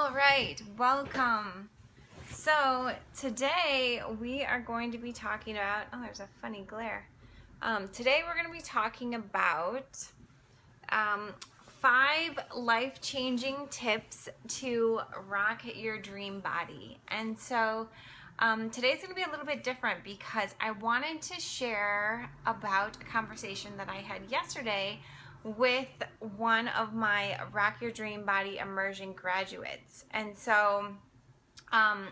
All right, welcome. So today we are going to be talking about, oh, there's a funny glare. Today we're going to be talking about 5 life-changing tips to rock your dream body. And so today's going to be a little bit different because I wanted to share about a conversation that I had yesterday with one of my Rock Your Dream Body Immersion graduates. And so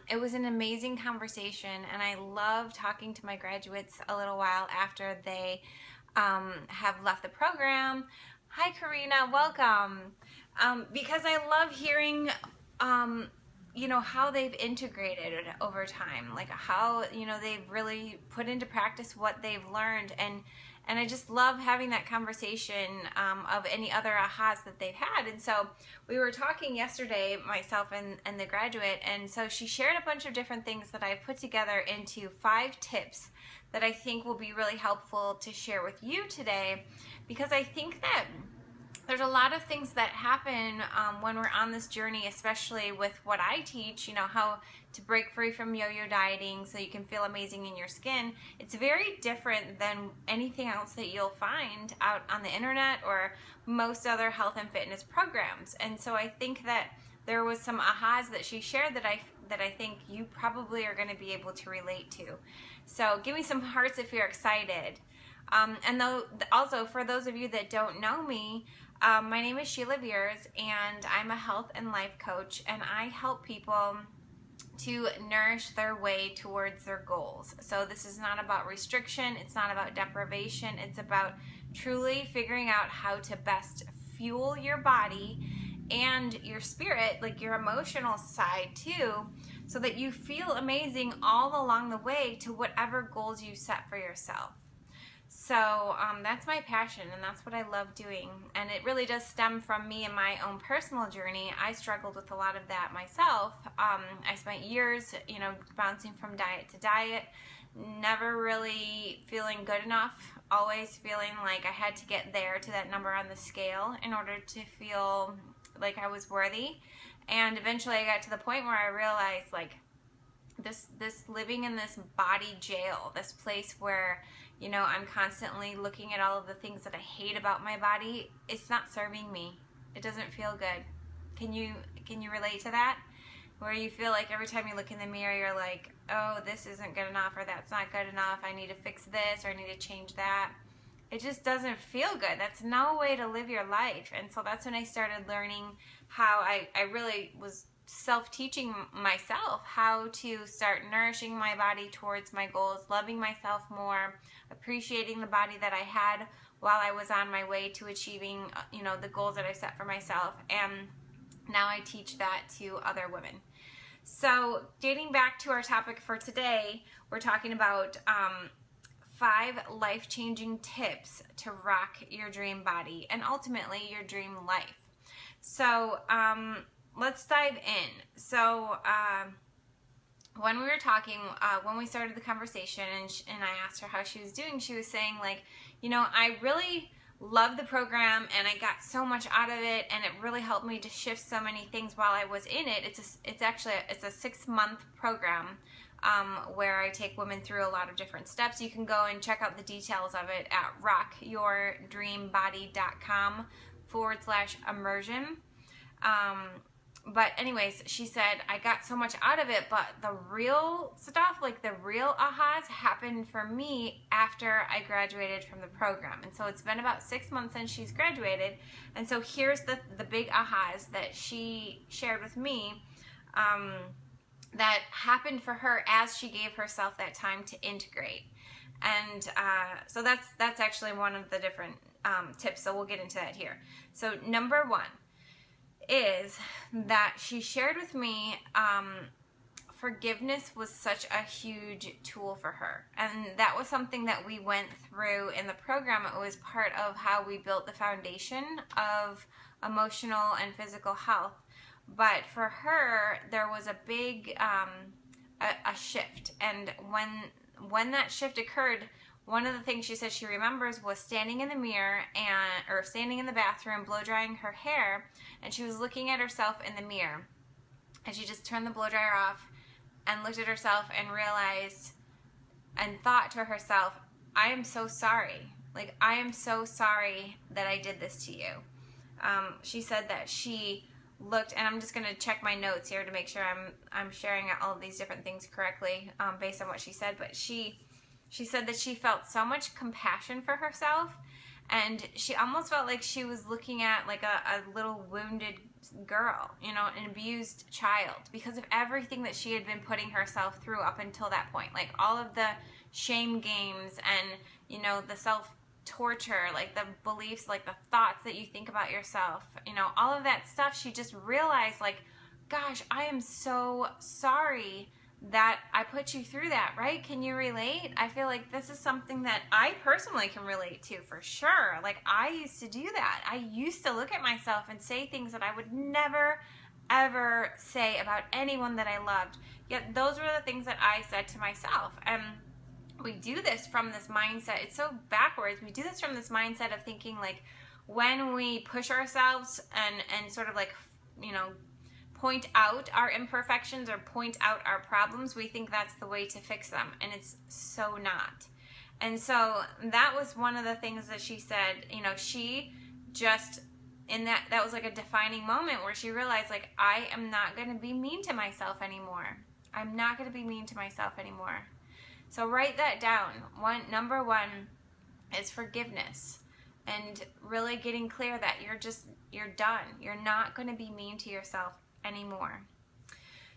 it was an amazing conversation, and I love talking to my graduates a little while after they have left the program. Hi Karina, welcome. Because I love hearing how they've integrated it over time, like how they've really put into practice what they've learned, and I just love having that conversation of any other ahas that they've had. And so we were talking yesterday, myself and the graduate, and so she shared a bunch of different things that I've put together into 5 tips that I think will be really helpful to share with you today, because I think that there's a lot of things that happen when we're on this journey, especially with what I teach, how to break free from yo-yo dieting so you can feel amazing in your skin. It's very different than anything else that you'll find out on the internet or most other health and fitness programs. And so I think that there was some ahas that she shared that I think you probably are going to be able to relate to. So give me some hearts if you're excited. And also, for those of you that don't know me, my name is Sheilaviers, and I'm a health and life coach, and I help people to nourish their way towards their goals. So this is not about restriction, it's not about deprivation, it's about truly figuring out how to best fuel your body and your spirit, like your emotional side too, so that you feel amazing all along the way to whatever goals you set for yourself. So that's my passion, and that's what I love doing. And it really does stem from me and my own personal journey. I struggled with a lot of that myself. I spent years, bouncing from diet to diet, never really feeling good enough, always feeling like I had to get there to that number on the scale in order to feel like I was worthy. And eventually I got to the point where I realized, like, this living in this body jail, this place where I'm constantly looking at all of the things that I hate about my body, it's not serving me. It doesn't feel good. Can you relate to that? Where you feel like every time you look in the mirror, you're like, oh, this isn't good enough, or that's not good enough, I need to fix this, or I need to change that. It just doesn't feel good. That's no way to live your life. And so that's when I started learning how I really was self-teaching myself how to start nourishing my body towards my goals, loving myself more, appreciating the body that I had while I was on my way to achieving, the goals that I set for myself. And now I teach that to other women. So dating back to our topic for today, we're talking about 5 life-changing tips to rock your dream body and ultimately your dream life. So let's dive in. So when we were talking, when we started the conversation, and I asked her how she was doing, she was saying, like, I really love the program and I got so much out of it, and it really helped me to shift so many things while I was in it. It's actually a 6-month program where I take women through a lot of different steps. You can go and check out the details of it at rockyourdreambody.com/immersion. But anyways, she said, I got so much out of it, but the real stuff, like the real ahas, happened for me after I graduated from the program. And so it's been about 6 months since she's graduated. And so here's the big ahas that she shared with me that happened for her as she gave herself that time to integrate. And so that's actually one of the different tips. So we'll get into that here. So number 1 is that she shared with me forgiveness was such a huge tool for her, and that was something that we went through in the program. It was part of how we built the foundation of emotional and physical health. But for her, there was a big a shift, and when that shift occurred, one of the things she said she remembers was standing in the mirror or standing in the bathroom blow drying her hair, and she was looking at herself in the mirror, And she just turned the blow dryer off and looked at herself and realized and thought to herself, I am so sorry. Like, I am so sorry that I did this to you. She said that she looked, and I'm just going to check my notes here to make sure I'm sharing all of these different things correctly based on what she said, but she said that she felt so much compassion for herself, and she almost felt like she was looking at like a little wounded girl, you know, an abused child, because of everything that she had been putting herself through up until that point. Like all of the shame games and, you know, the self-torture, like the beliefs, like the thoughts that you think about yourself, you know, all of that stuff. She just realized, like, gosh, I am so sorry that I put you through that, right? Can you relate? I feel like this is something that I personally can relate to for sure. Like, I used to do that. I used to look at myself and say things that I would never, ever say about anyone that I loved. Yet those were the things that I said to myself. And we do this from this mindset. It's so backwards. We do this from this mindset of thinking, like, when we push ourselves and sort of like, you know, point out our imperfections or point out our problems, we think that's the way to fix them, and it's so not. And so that was one of the things that she said, you know, she just, in that was like a defining moment where she realized, like, I am not going to be mean to myself anymore. I'm not going to be mean to myself anymore. So write that down. Number one is forgiveness, and really getting clear that you're done. You're not going to be mean to yourself anymore.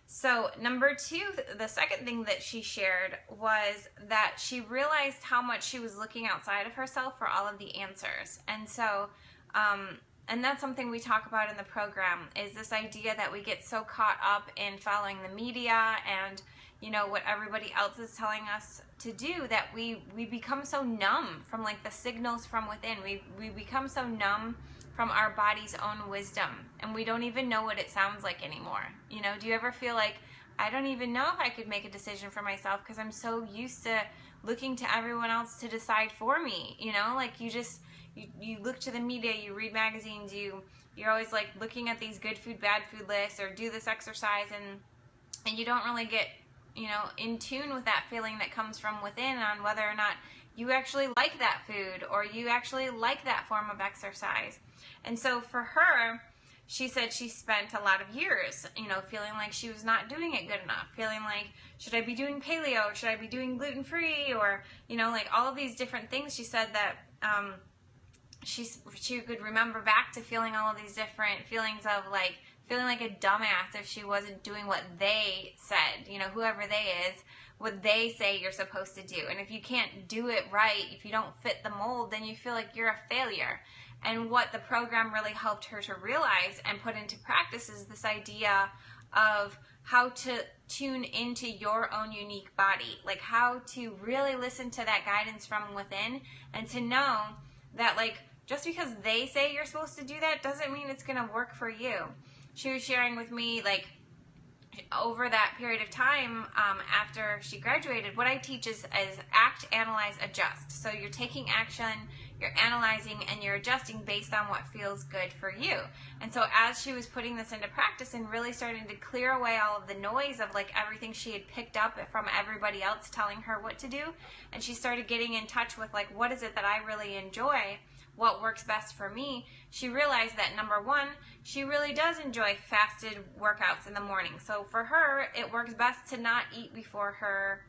So number two, the second thing that she shared was that she realized how much she was looking outside of herself for all of the answers. And so, and that's something we talk about in the program, is this idea that we get so caught up in following the media and, you know, what everybody else is telling us to do, that we become so numb from like the signals from within. We become so numb from our body's own wisdom, and we don't even know what it sounds like anymore. You know, do you ever feel like, I don't even know if I could make a decision for myself because I'm so used to looking to everyone else to decide for me? You know, like you look to the media, you read magazines, you're always like looking at these good food, bad food lists, or do this exercise, and you don't really get, you know, in tune with that feeling that comes from within on whether or not you actually like that food or you actually like that form of exercise. And so for her, she said she spent a lot of years, you know, feeling like she was not doing it good enough, feeling like, should I be doing paleo, or should I be doing gluten-free, or, you know, like all of these different things. She said that she could remember back to feeling all of these different feelings of like feeling like a dumbass if she wasn't doing what they said, you know, whoever they is, what they say you're supposed to do. And if you can't do it right, if you don't fit the mold, then you feel like you're a failure. And what the program really helped her to realize and put into practice is this idea of how to tune into your own unique body, like how to really listen to that guidance from within, and to know that, like, just because they say you're supposed to do that doesn't mean it's going to work for you. She was sharing with me, like, over that period of time after she graduated, what I teach is act, analyze, adjust. So you're taking action, you're analyzing, and you're adjusting based on what feels good for you. And so as she was putting this into practice and really starting to clear away all of the noise of like everything she had picked up from everybody else telling her what to do, and she started getting in touch with like, what is it that I really enjoy? What works best for me? She realized that number one, she really does enjoy fasted workouts in the morning. So for her, it works best to not eat before her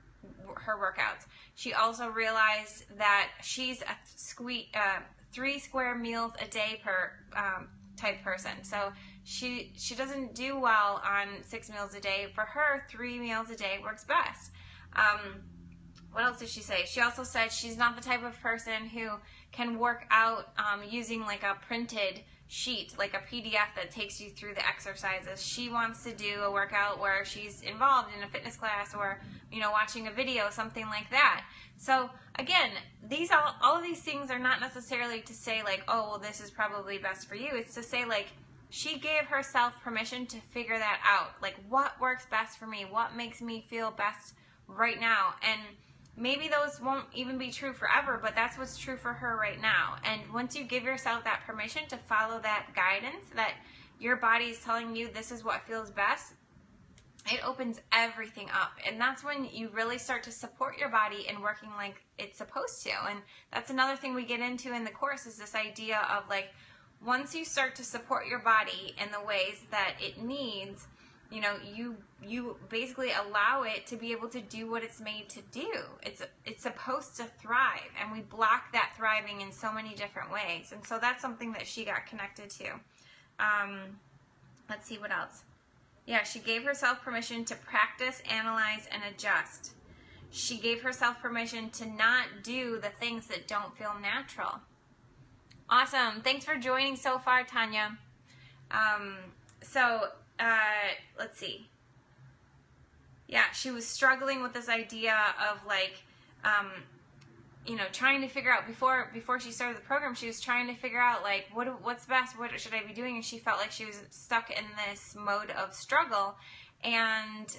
workouts. She also realized that she's a 3 square meals a day per type person. So she doesn't do well on 6 meals a day. For her, 3 meals a day works best. What else did she say? She also said she's not the type of person who can work out using like a printed sheet, like a PDF that takes you through the exercises. She wants to do a workout where she's involved in a fitness class or, you know, watching a video, something like that. So again, all of these things are not necessarily to say like, oh, well, this is probably best for you. It's to say like, she gave herself permission to figure that out. Like, what works best for me? What makes me feel best right now? And maybe those won't even be true forever, but that's what's true for her right now. And once you give yourself that permission to follow that guidance, that your body is telling you this is what feels best, it opens everything up. And that's when you really start to support your body and working like it's supposed to. And that's another thing we get into in the course, is this idea of like, once you start to support your body in the ways that it needs, you know, you basically allow it to be able to do what it's made to do. It's supposed to thrive, and we block that thriving in so many different ways. And so that's something that she got connected to. Let's see what else. Yeah, she gave herself permission to practice, analyze, and adjust. She gave herself permission to not do the things that don't feel natural. Awesome. Thanks for joining so far, Tanya. Let's see. Yeah, she was struggling with this idea of like, you know, trying to figure out before she started the program, she was trying to figure out like what's best, what should I be doing, and she felt like she was stuck in this mode of struggle. And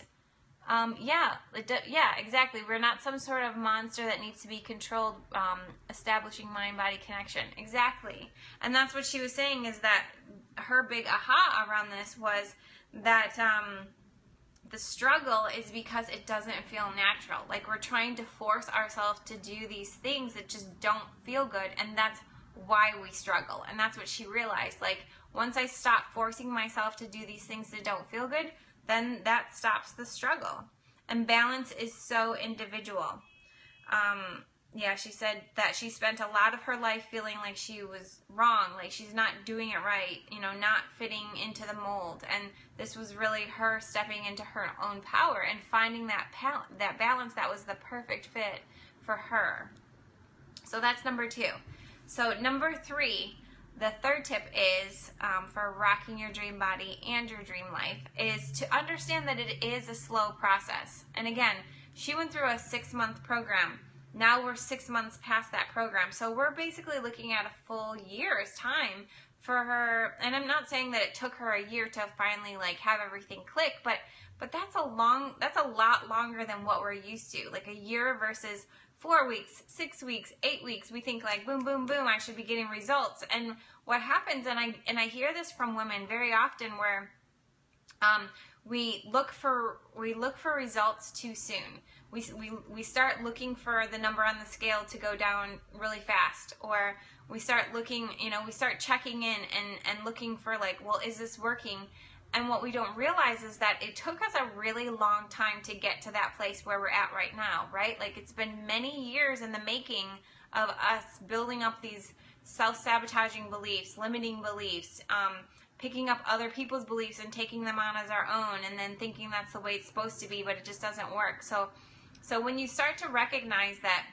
yeah, exactly. We're not some sort of monster that needs to be controlled, establishing mind-body connection. Exactly. And that's what she was saying, is that her big aha around this was that the struggle is because it doesn't feel natural. Like, we're trying to force ourselves to do these things that just don't feel good, and that's why we struggle. And that's what she realized. Like, once I stop forcing myself to do these things that don't feel good, then that stops the struggle. And balance is so individual. Yeah, she said that she spent a lot of her life feeling like she was wrong, like she's not doing it right, you know, not fitting into the mold. And this was really her stepping into her own power and finding that balance that was the perfect fit for her. So that's number 2. So number 3, the third tip is, for rocking your dream body and your dream life, is to understand that it is a slow process. And again, she went through a 6-month program. Now we're 6 months past that program. So we're basically looking at a full year's time for her. And I'm not saying that it took her a year to finally like have everything click, but that's a lot longer than what we're used to. Like a year versus 4 weeks, 6 weeks, 8 weeks. We think like boom, boom, boom, I should be getting results. And what happens, and I hear this from women very often, where we look for results too soon. We start looking for the number on the scale to go down really fast, or we start looking, you know, we start checking in and looking for like, well, is this working? And what we don't realize is that it took us a really long time to get to that place where we're at right now, right? Like, it's been many years in the making of us building up these self-sabotaging beliefs, limiting beliefs, picking up other people's beliefs and taking them on as our own, and then thinking that's the way it's supposed to be, but it just doesn't work. So when you start to recognize that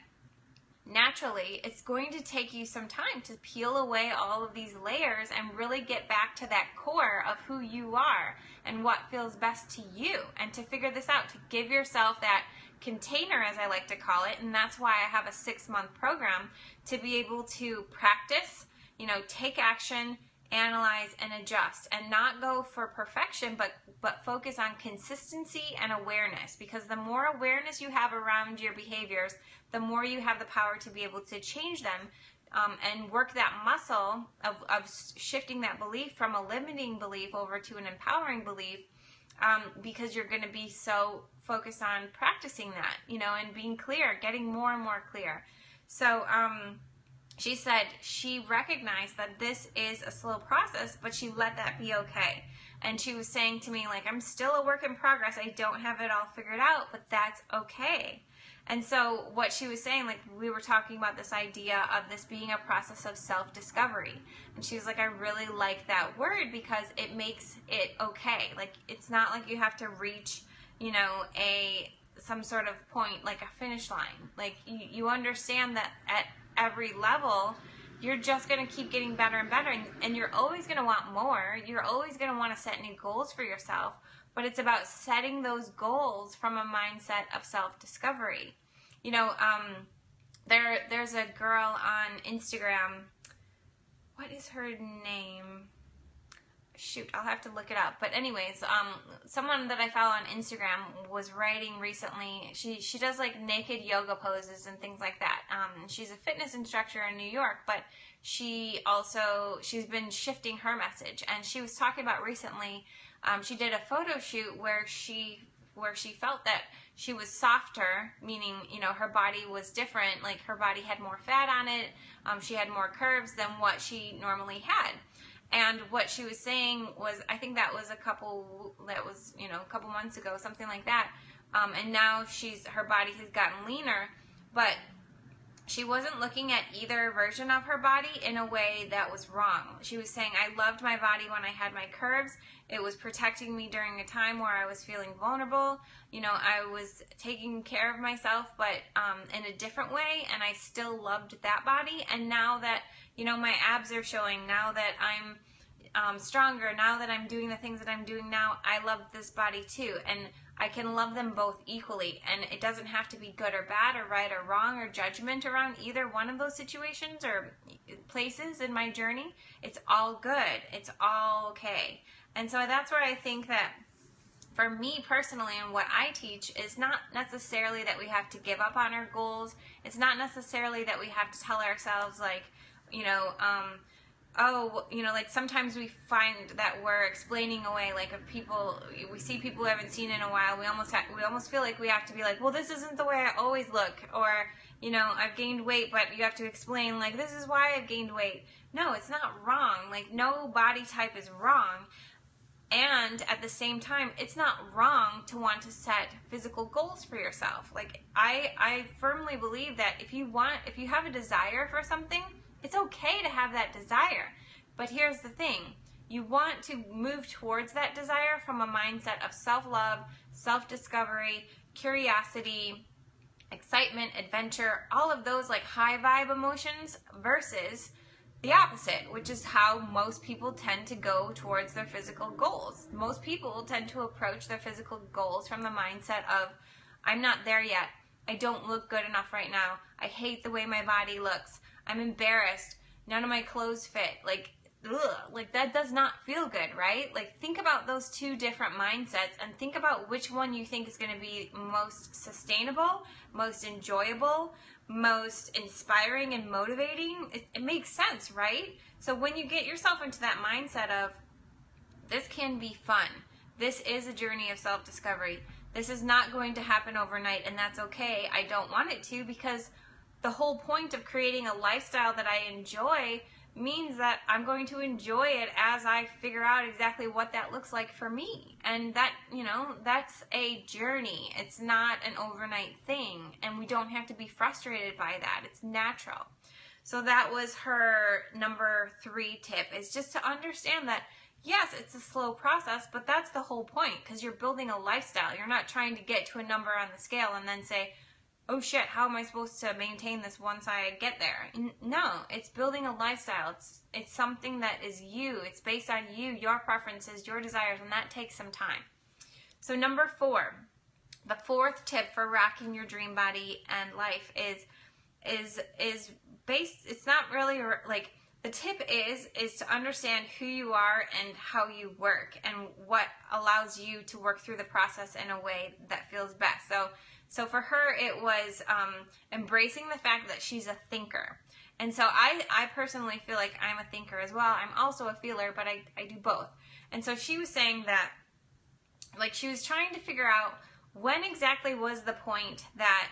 naturally, it's going to take you some time to peel away all of these layers and really get back to that core of who you are and what feels best to you, and to figure this out, to give yourself that container, as I like to call it. And that's why I have a 6-month program, to be able to practice, you know, take action, analyze, and adjust, and not go for perfection, but focus on consistency and awareness. Because the more awareness you have around your behaviors, the more you have the power to be able to change them, and work that muscle of shifting that belief from a limiting belief over to an empowering belief, because you're going to be so focused on practicing that, you know, and being clear, getting more and more clear. So she said she recognized that this is a slow process, but she let that be okay. And she was saying to me, like, I'm still a work in progress. I don't have it all figured out, but that's okay. And so what she was saying, like, we were talking about this idea of this being a process of self-discovery. And she was like, I really like that word because it makes it okay. Like, it's not like you have to reach, you know, some sort of point, like a finish line. Like, you understand that at every level, you're just going to keep getting better and better, and you're always going to want more. You're always going to want to set new goals for yourself, but it's about setting those goals from a mindset of self-discovery. You know, there's a girl on Instagram. What is her name? Shoot, I'll have to look it up. But anyways, someone that I follow on Instagram was writing recently. She does like naked yoga poses and things like that. She's a fitness instructor in New York, but she's been shifting her message. And she was talking about recently she did a photo shoot where she felt that she was softer, meaning, you know, her body was different, like her body had more fat on it, she had more curves than what she normally had. And what she was saying was, I think that was a couple months ago, something like that. And now her body has gotten leaner, but she wasn't looking at either version of her body in a way that was wrong. She was saying, I loved my body when I had my curves. It was protecting me during a time where I was feeling vulnerable. You know, I was taking care of myself, but in a different way, and I still loved that body. And now that, you know, my abs are showing, now that I'm stronger, now that I'm doing the things that I'm doing now, I love this body too. And I can love them both equally, and it doesn't have to be good or bad or right or wrong or judgment around either one of those situations or places in my journey. It's all good. It's all okay. And so that's where I think that for me personally and what I teach is not necessarily that we have to give up on our goals. It's not necessarily that we have to tell ourselves like, you know, oh, you know, like sometimes we find that we're explaining away, like if we see people we haven't seen in a while, we almost feel like we have to be like, well, this isn't the way I always look, or, you know, I've gained weight, but you have to explain like, this is why I've gained weight. No, it's not wrong. Like no body type is wrong. And at the same time, it's not wrong to want to set physical goals for yourself. Like I firmly believe that if you have a desire for something, it's okay to have that desire. But here's the thing. You want to move towards that desire from a mindset of self-love, self-discovery, curiosity, excitement, adventure, all of those like high vibe emotions versus the opposite, which is how most people tend to go towards their physical goals. Most people tend to approach their physical goals from the mindset of, I'm not there yet. I don't look good enough right now. I hate the way my body looks. I'm embarrassed. None of my clothes fit. Like, ugh, like that does not feel good, right? Like think about those two different mindsets and think about which one you think is going to be most sustainable, most enjoyable, most inspiring and motivating. It makes sense, right? So when you get yourself into that mindset of, this can be fun. This is a journey of self-discovery. This is not going to happen overnight, and that's okay. I don't want it to, because the whole point of creating a lifestyle that I enjoy means that I'm going to enjoy it as I figure out exactly what that looks like for me. And that, you know, that's a journey. It's not an overnight thing, and we don't have to be frustrated by that. It's natural. So that was her number 3 tip, is just to understand that yes, it's a slow process, but that's the whole point, because you're building a lifestyle. You're not trying to get to a number on the scale and then say, oh shit, how am I supposed to maintain this once I get there? No, it's building a lifestyle. It's something that is you. It's based on you, your preferences, your desires, and that takes some time. So number 4, the 4th tip for rocking your dream body and life is based, it's not really like, the tip is to understand who you are and how you work and what allows you to work through the process in a way that feels best. So for her, it was embracing the fact that she's a thinker. And so I personally feel like I'm a thinker as well. I'm also a feeler, but I do both. And so she was saying that, like, she was trying to figure out when exactly was the point that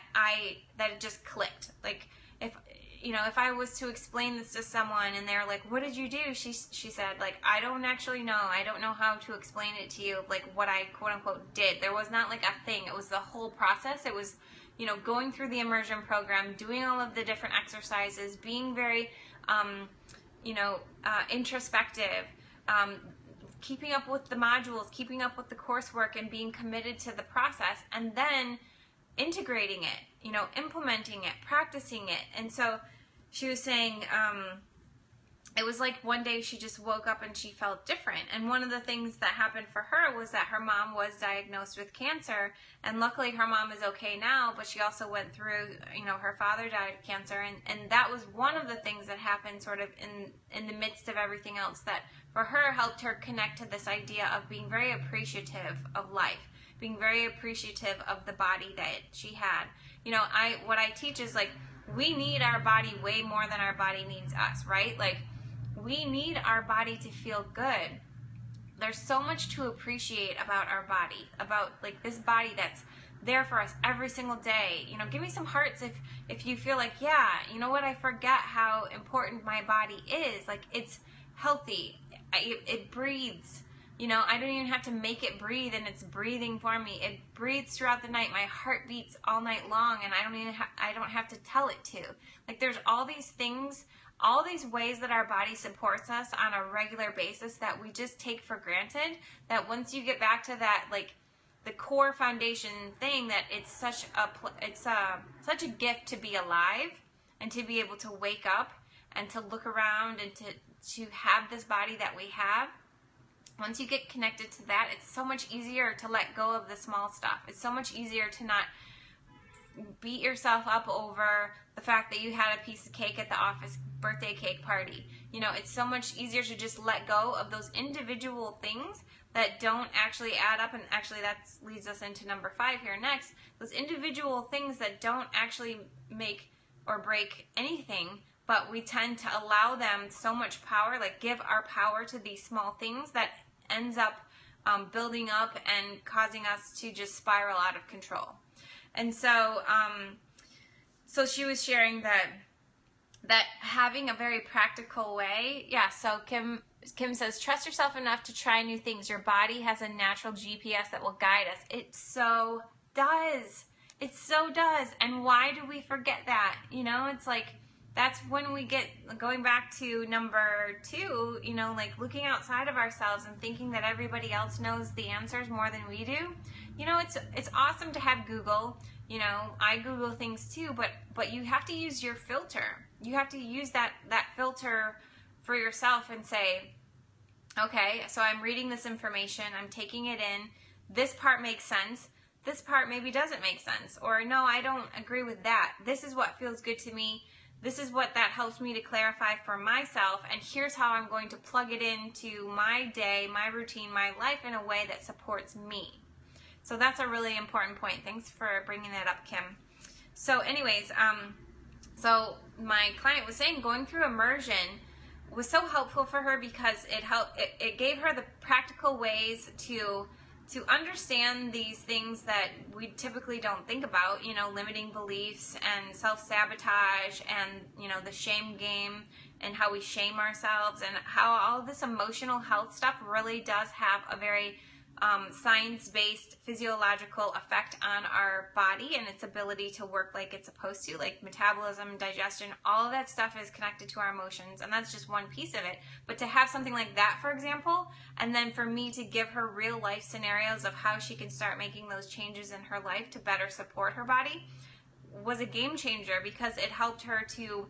it just clicked. Like, if I was to explain this to someone and they're like, what did you do? She said, like, I don't actually know. I don't know how to explain it to you, like what I quote unquote did. There was not like a thing. It was the whole process. It was, going through the immersion program, doing all of the different exercises, being very, introspective, keeping up with the modules, keeping up with the coursework, and being committed to the process, and then integrating it, implementing it, practicing it. And so she was saying, it was like one day she just woke up and she felt different. And one of the things that happened for her was that her mom was diagnosed with cancer, and luckily her mom is okay now, but she also went through, her father died of cancer, and that was one of the things that happened sort of in the midst of everything else that for her helped her connect to this idea of being very appreciative of life, being very appreciative of the body that she had. What I teach is, like, we need our body way more than our body needs us, right? Like, we need our body to feel good. there's so much to appreciate about our body, about like this body that's there for us every single day. You know, give me some hearts if you feel like, yeah, you know what, I forget how important my body is. Like, it's healthy, it breathes. You know, I don't even have to make it breathe, and it's breathing for me. It breathes throughout the night. My heart beats all night long, and I don't have to tell it to. Like, there's all these things, all these ways that our body supports us on a regular basis that we just take for granted, that once you get back to that, like, the core foundation thing, that it's such a gift to be alive and to be able to wake up and to look around and to have this body that we have. Once you get connected to that, it's so much easier to let go of the small stuff. It's so much easier to not beat yourself up over the fact that you had a piece of cake at the office birthday cake party. You know, it's so much easier to just let go of those individual things that don't actually add up. And actually that leads us into number 5 here next. Those individual things that don't actually make or break anything, but we tend to allow them so much power, like give our power to these small things that ends up building up and causing us to just spiral out of control. And so, so she was sharing that having a very practical way. Yeah. So Kim says, trust yourself enough to try new things. Your body has a natural GPS that will guide us. It so does. It so does. And why do we forget that? You know, it's like, that's when we get, going back to number 2, you know, like looking outside of ourselves and thinking that everybody else knows the answers more than we do. You know, it's awesome to have Google. You know, I Google things too, but you have to use your filter. You have to use that filter for yourself and say, okay, so I'm reading this information, I'm taking it in, this part makes sense, this part maybe doesn't make sense, or no, I don't agree with that. This is what feels good to me. This is what that helps me to clarify for myself, and here's how I'm going to plug it into my day, my routine, my life in a way that supports me. So that's a really important point. Thanks for bringing that up, Kim. So anyways, so my client was saying going through Immersion was so helpful for her because it gave her the practical ways to understand these things that we typically don't think about, you know, limiting beliefs and self-sabotage and, you know, the shame game and how we shame ourselves and how all this emotional health stuff really does have a very science-based physiological effect on our body and its ability to work like it's supposed to, like metabolism, digestion, all of that stuff is connected to our emotions, and that's just one piece of it. But to have something like that, for example, and then for me to give her real life scenarios of how she can start making those changes in her life to better support her body was a game changer, because it helped her to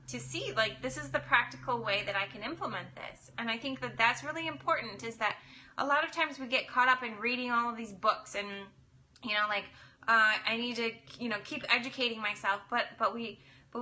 see, like, this is the practical way that I can implement this. And I think that that's really important, is that a lot of times we get caught up in reading all of these books and, you know, like, I need to, you know, keep educating myself, but we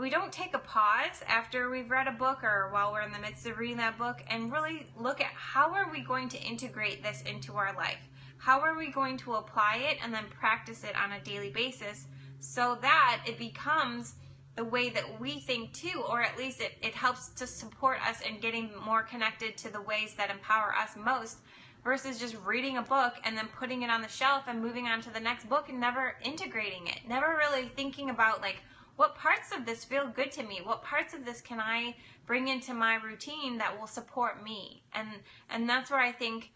don't take a pause after we've read a book or while we're in the midst of reading that book and really look at how are we going to integrate this into our life? How are we going to apply it and then practice it on a daily basis so that it becomes the way that we think too, or at least it helps to support us in getting more connected to the ways that empower us most, versus just reading a book and then putting it on the shelf and moving on to the next book and never integrating it, never really thinking about, like, what parts of this feel good to me? What parts of this can I bring into my routine that will support me? And that's where I think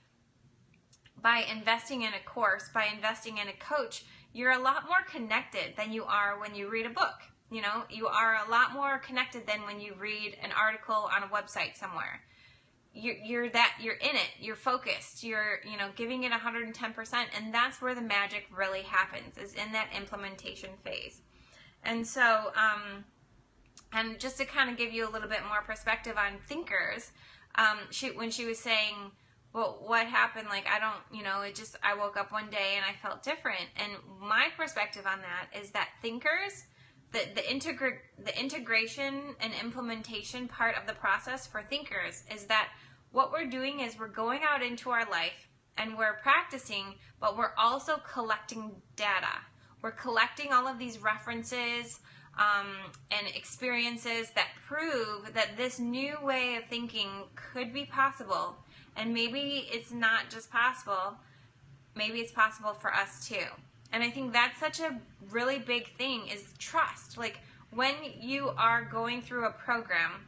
by investing in a course, by investing in a coach, you're a lot more connected than you are when you read a book. You know, you are a lot more connected than when you read an article on a website somewhere. You're in it, you're focused, you're, you know, giving it 110%, and that's where the magic really happens, is in that implementation phase. And so, and just to kind of give you a little bit more perspective on thinkers, when she was saying, well, what happened, like, I don't, you know, I woke up one day and I felt different, and my perspective on that is that thinkers, the integration and implementation part of the process for thinkers is that what we're doing is we're going out into our life and we're practicing, but we're also collecting data. We're collecting all of these references and experiences that prove that this new way of thinking could be possible. And maybe it's not just possible, maybe it's possible for us too. And I think that's such a really big thing, is trust. Like, when you are going through a program,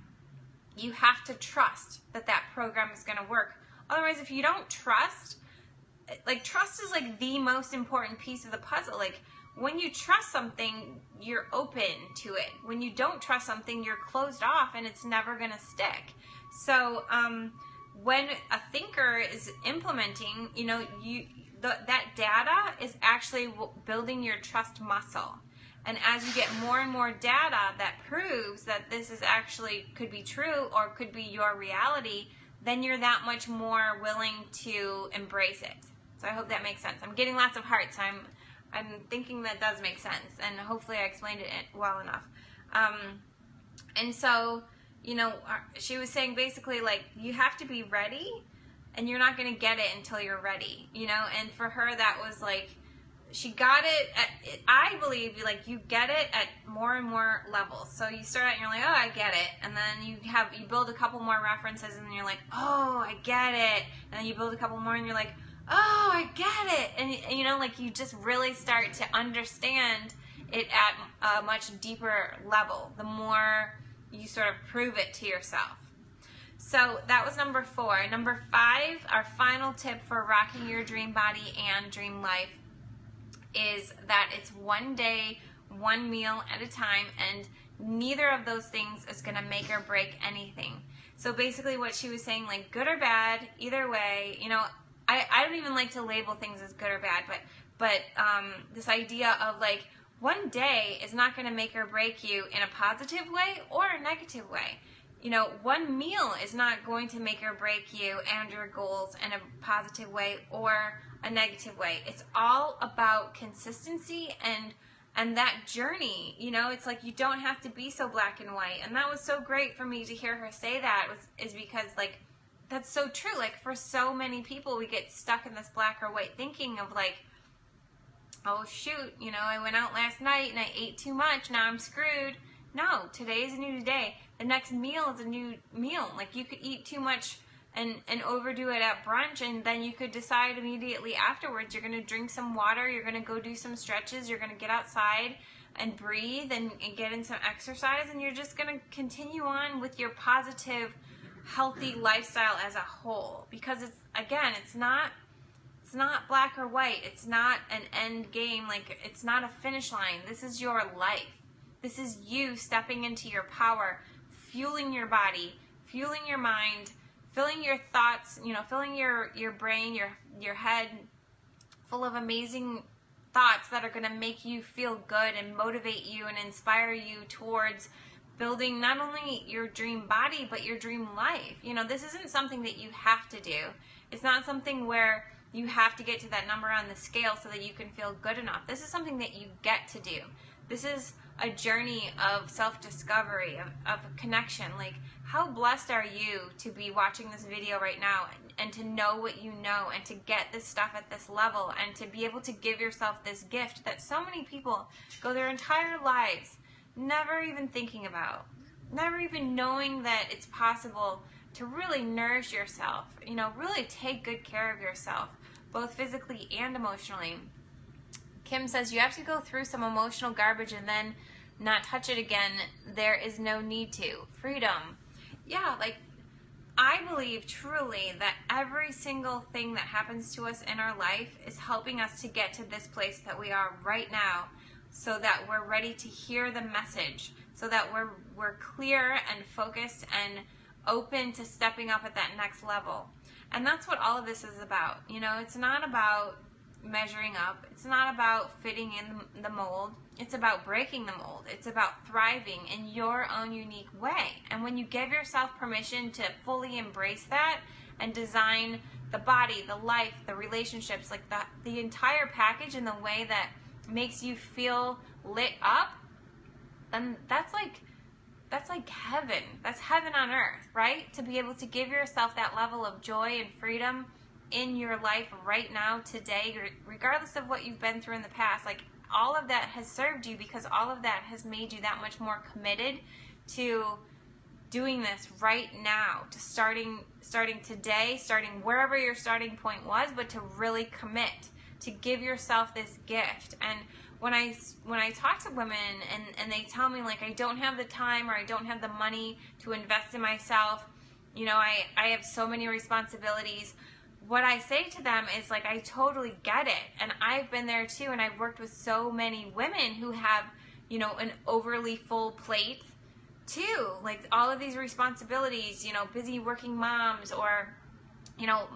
you have to trust that that program is going to work. Otherwise, if you don't trust, like, trust is like the most important piece of the puzzle. Like, when you trust something, you're open to it. When you don't trust something, you're closed off and it's never going to stick. So when a thinker is implementing, you know, that data is actually building your trust muscle. And as you get more and more data that proves that this is actually could be true or could be your reality, then you're that much more willing to embrace it. So I hope that makes sense. I'm getting lots of hearts. I'm thinking that does make sense, and hopefully I explained it well enough. And so, you know, she was saying basically, like, you have to be ready, and you're not going to get it until you're ready, you know. And for her, that was like, she got it at, I believe, like, you get it at more and more levels. So you start out and you're like, oh, I get it. And then you build a couple more references and then you're like, oh, I get it. And then you build a couple more and you're like, oh, I get it. And you know, like, you just really start to understand it at a much deeper level, the more you sort of prove it to yourself. So that was number 4. Number 5, our final tip for rocking your dream body and dream life, is that it's one day, one meal at a time, and neither of those things is going to make or break anything. So basically what she was saying, like, good or bad, either way, you know, I don't even like to label things as good or bad, but this idea of, like, one day is not going to make or break you in a positive way or a negative way. You know, one meal is not going to make or break you and your goals in a positive way or a negative way. It's all about consistency and that journey. You know, it's like, you don't have to be so black and white. And that was so great for me to hear her say that, is because, like, that's so true. Like, for so many people, we get stuck in this black or white thinking of, like, oh shoot, you know, I went out last night and I ate too much, now I'm screwed. No, today is a new day. The next meal is a new meal. Like, you could eat too much and overdo it at brunch, and then you could decide immediately afterwards you're going to drink some water, you're going to go do some stretches, you're going to get outside and breathe and get in some exercise, and you're just going to continue on with your positive, healthy lifestyle as a whole. Because it's not black or white. It's not an end game. Like, it's not a finish line. This is your life. This is you stepping into your power, fueling your body, fueling your mind, filling your thoughts, you know, filling your brain, your head full of amazing thoughts that are going to make you feel good and motivate you and inspire you towards building not only your dream body, but your dream life. You know, this isn't something that you have to do. It's not something where you have to get to that number on the scale so that you can feel good enough. This is something that you get to do. This is a journey of self-discovery, of connection. Like, how blessed are you to be watching this video right now and to know what you know and to get this stuff at this level and to be able to give yourself this gift that so many people go their entire lives never even thinking about, never even knowing that it's possible to really nourish yourself, you know, really take good care of yourself, both physically and emotionally. Kim says you have to go through some emotional garbage and then not touch it again. There is no need to. Freedom. Yeah, like, I believe truly that every single thing that happens to us in our life is helping us to get to this place that we are right now, so that we're ready to hear the message, so that we're clear and focused and open to stepping up at that next level. And that's what all of this is about. You know, it's not about measuring up. It's not about fitting in the mold. It's about breaking the mold. It's about thriving in your own unique way. And when you give yourself permission to fully embrace that and design the body, the life, the relationships, like the entire package in the way that makes you feel lit up, then that's like heaven. That's heaven on earth, right? To be able to give yourself that level of joy and freedom in your life right now, today, regardless of what you've been through in the past. Like, all of that has served you, because all of that has made you that much more committed to doing this right now, to starting today, starting wherever your starting point was, but to really commit, to give yourself this gift. And when I talk to women and they tell me, like, I don't have the time or I don't have the money to invest in myself, you know, I have so many responsibilities, what I say to them is, like, I totally get it. And I've been there too, and I've worked with so many women who have, you know, an overly full plate too, like all of these responsibilities, you know, busy working moms, or, you know,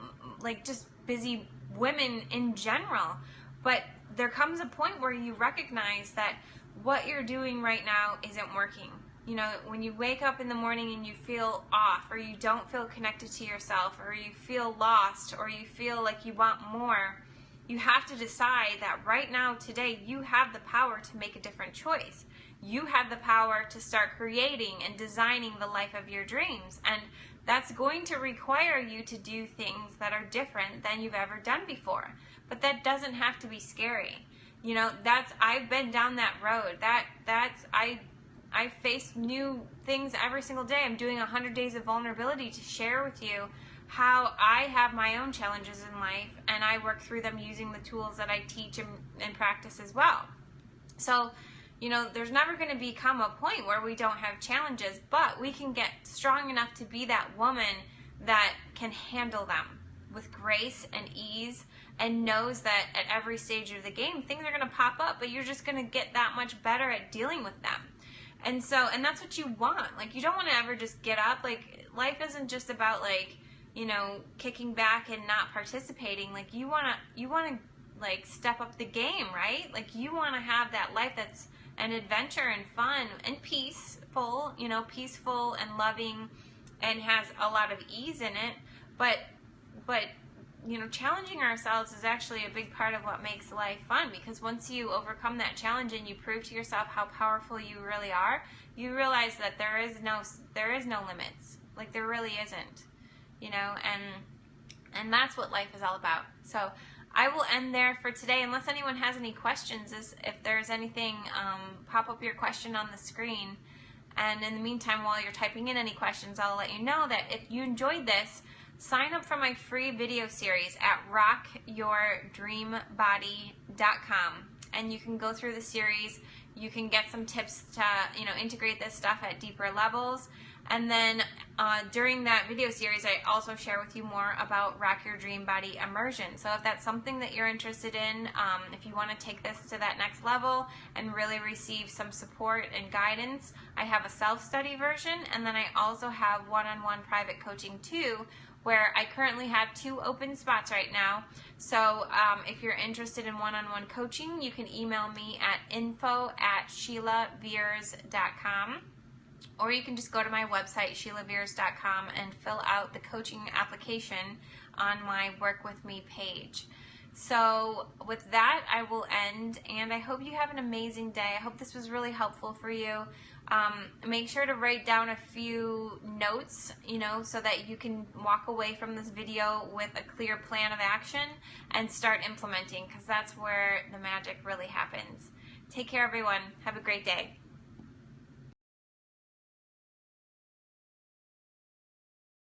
like just busy women in general. But there comes a point where you recognize that what you're doing right now isn't working. You know, when you wake up in the morning and you feel off, or you don't feel connected to yourself, or you feel lost, or you feel like you want more, you have to decide that right now, today, you have the power to make a different choice. You have the power to start creating and designing the life of your dreams. And that's going to require you to do things that are different than you've ever done before. But that doesn't have to be scary. You know, I've been down that road. I face new things every single day. I'm doing 100 days of vulnerability to share with you how I have my own challenges in life, and I work through them using the tools that I teach and practice as well. So, you know, there's never going to become a point where we don't have challenges, but we can get strong enough to be that woman that can handle them with grace and ease, and knows that at every stage of the game, things are going to pop up, but you're just going to get that much better at dealing with them. And that's what you want. Like, you don't want to ever just get up. Like, life isn't just about, like, you know, kicking back and not participating. Like, you want to like step up the game, right? Like, you want to have that life that's an adventure and fun and peaceful, you know, peaceful and loving, and has a lot of ease in it. But you know, challenging ourselves is actually a big part of what makes life fun, because once you overcome that challenge and you prove to yourself how powerful you really are, you realize that there is no limits. Like, there really isn't, you know, and that's what life is all about. So I will end there for today, unless anyone has any questions. If there's anything, pop up your question on the screen. And in the meantime, while you're typing in any questions, I'll let you know that if you enjoyed this, sign up for my free video series at rockyourdreambody.com, and you can go through the series. You can get some tips to, you know, integrate this stuff at deeper levels. And then during that video series, I also share with you more about Rock Your Dream Body Immersion. So if that's something that you're interested in, if you want to take this to that next level and really receive some support and guidance, I have a self-study version, and then I also have one-on-one private coaching too, where I currently have 2 open spots right now. So if you're interested in one-on-one coaching, you can email me at info@sheilaviers.com, or you can just go to my website, sheilaviers.com, and fill out the coaching application on my Work With Me page. So with that, I will end, and I hope you have an amazing day. I hope this was really helpful for you. Make sure to write down a few notes, you know, so that you can walk away from this video with a clear plan of action and start implementing, because that's where the magic really happens. Take care, everyone. Have a great day.